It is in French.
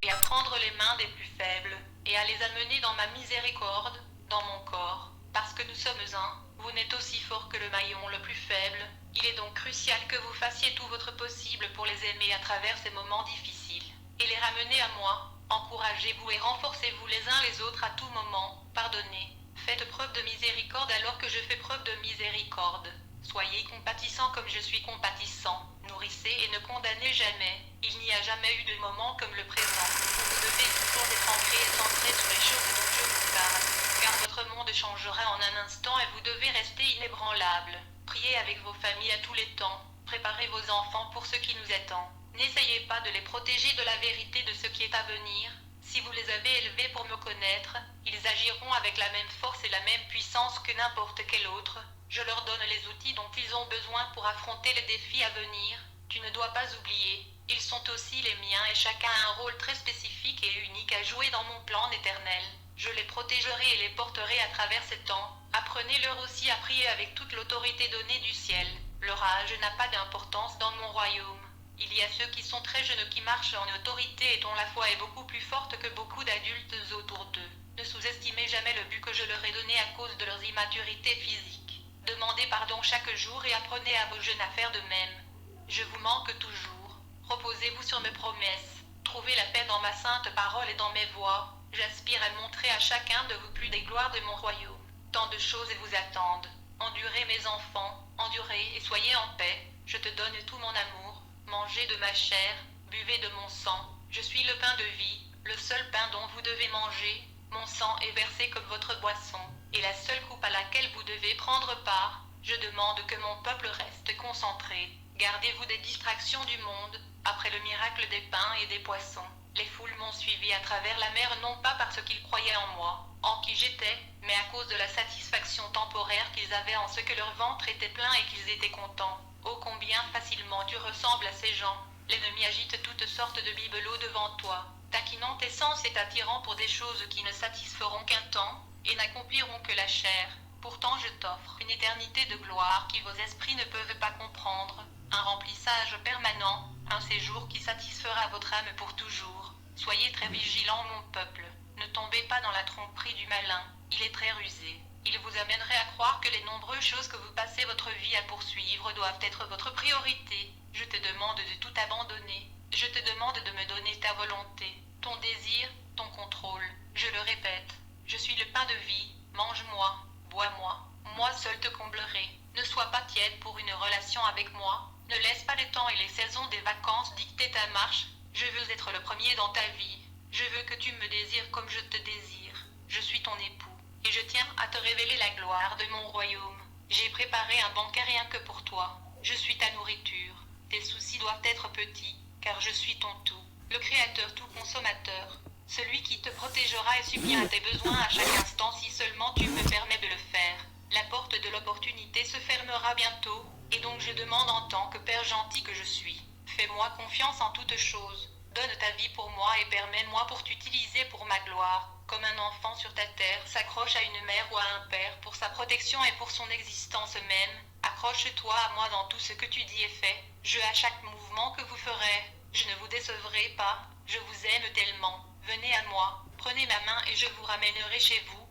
et à prendre les mains des plus faibles, et à les amener dans ma miséricorde, dans mon corps. Parce que nous sommes un, vous n'êtes aussi fort que le maillon le plus faible. Il est donc crucial que vous fassiez tout votre possible pour les aimer à travers ces moments difficiles, et les ramener à moi. Encouragez-vous et renforcez-vous les uns les autres à tout moment. Pardonnez. Faites preuve de miséricorde alors que je fais preuve de miséricorde. Soyez compatissants comme je suis compatissant. Nourrissez et ne condamnez jamais. Il n'y a jamais eu de moment comme le présent. Vous devez toujours être ancré et centré sur les choses dont je vous parle, car votre monde changera en un instant et vous devez rester inébranlable. Priez avec vos familles à tous les temps. Préparez vos enfants pour ce qui nous attend. N'essayez pas de les protéger de la vérité de ce qui est à venir. Si vous les avez élevés pour me connaître, ils agiront avec la même force et la même puissance que n'importe quel autre. Je leur donne les outils dont ils ont besoin pour affronter les défis à venir. Tu ne dois pas oublier, ils sont aussi les miens et chacun a un rôle très spécifique et unique à jouer dans mon plan éternel. Je les protégerai et les porterai à travers ces temps. Apprenez-leur aussi à prier avec toute l'autorité donnée du ciel. Leur âge n'a pas d'importance dans mon royaume. Il y a ceux qui sont très jeunes qui marchent en autorité et dont la foi est beaucoup plus forte que beaucoup d'adultes autour d'eux. Ne sous-estimez jamais le but que je leur ai donné à cause de leur immaturité physique. Demandez pardon chaque jour et apprenez à vos jeunes à faire de même. Je vous manque toujours. Reposez-vous sur mes promesses. Trouvez la paix dans ma sainte parole et dans mes voies. J'aspire à montrer à chacun de vous plus des gloires de mon royaume. Tant de choses vous attendent. Endurez mes enfants, endurez et soyez en paix. Je te donne tout mon amour. Mangez de ma chair, buvez de mon sang. Je suis le pain de vie, le seul pain dont vous devez manger. Mon sang est versé comme votre boisson, et la seule coupe à laquelle vous devez prendre part. Je demande que mon peuple reste concentré. Gardez-vous des distractions du monde. Après le miracle des pains et des poissons, les foules m'ont suivi à travers la mer non pas parce qu'ils croyaient en moi, en qui j'étais, mais à cause de la satisfaction temporaire qu'ils avaient en ce que leur ventre était plein et qu'ils étaient contents. Oh combien facilement tu ressembles à ces gens. L'ennemi agite toutes sortes de bibelots devant toi, taquinant tes sens et t'attirant pour des choses qui ne satisferont qu'un temps, et n'accompliront que la chair. Pourtant je t'offre une éternité de gloire qui vos esprits ne peuvent pas comprendre, un remplissage permanent, un séjour qui satisfera votre âme pour toujours. Soyez très vigilants mon peuple, ne tombez pas dans la tromperie du malin, il est très rusé. Il vous amènerait à croire que les nombreuses choses que vous passez votre vie à poursuivre doivent être votre priorité. Je te demande de tout abandonner. Je te demande de me donner ta volonté, ton désir, ton contrôle. Je le répète, je suis le pain de vie, mange-moi, bois-moi. Moi seul te comblerai. Ne sois pas tiède pour une relation avec moi. Ne laisse pas les temps et les saisons des vacances dicter ta marche. Je veux être le premier dans ta vie. Je veux que tu me désires comme je te désire. Je suis ton époux. Et je tiens à te révéler la gloire de mon royaume. J'ai préparé un banquet rien que pour toi. Je suis ta nourriture. Tes soucis doivent être petits, car je suis ton tout. Le Créateur tout consommateur. Celui qui te protégera et subira tes besoins à chaque instant si seulement tu me permets de le faire. La porte de l'opportunité se fermera bientôt, et donc je demande en tant que Père gentil que je suis. Fais-moi confiance en toutes choses. Donne ta vie pour moi et permets-moi pour t'utiliser pour ma gloire. Comme un enfant sur ta terre s'accroche à une mère ou à un père pour sa protection et pour son existence même, accroche-toi à moi dans tout ce que tu dis et fais. Je à chaque mouvement que vous ferez. Je ne vous décevrai pas. Je vous aime tellement. Venez à moi, prenez ma main et je vous ramènerai chez vous.